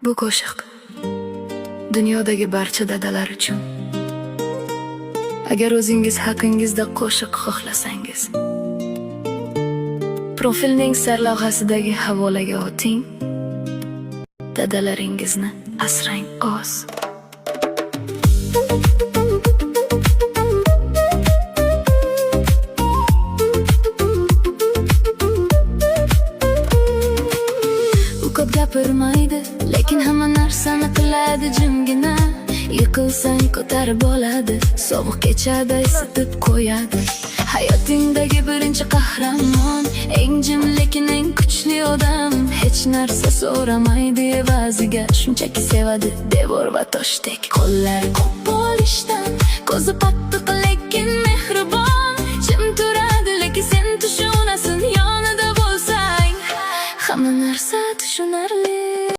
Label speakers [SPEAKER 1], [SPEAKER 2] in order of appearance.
[SPEAKER 1] Bu qo'shiq dunyodagi barcha dadalar uchun. Agar o'zingiz haqingizda qo'shiq xohlasangiz, profilning sarlavhasidagi havolaga o'ting. Dadalaringizni asrang oz. U ko'p gapirmaydi, lekin hamma narsani qiladi jimgina. Yiqilsang ko'tarib oladi, sovuq kechada isitib qo'yadi. Hayotingdagi birinchi qahramon, eng jim lekin eng kuchli odam. Hech narsa so'ramaydi evaziga, shunchaki sevadi devor va toshdek. Qo'llari ko'p bo'lishdan, ko'zi qattiq, lekin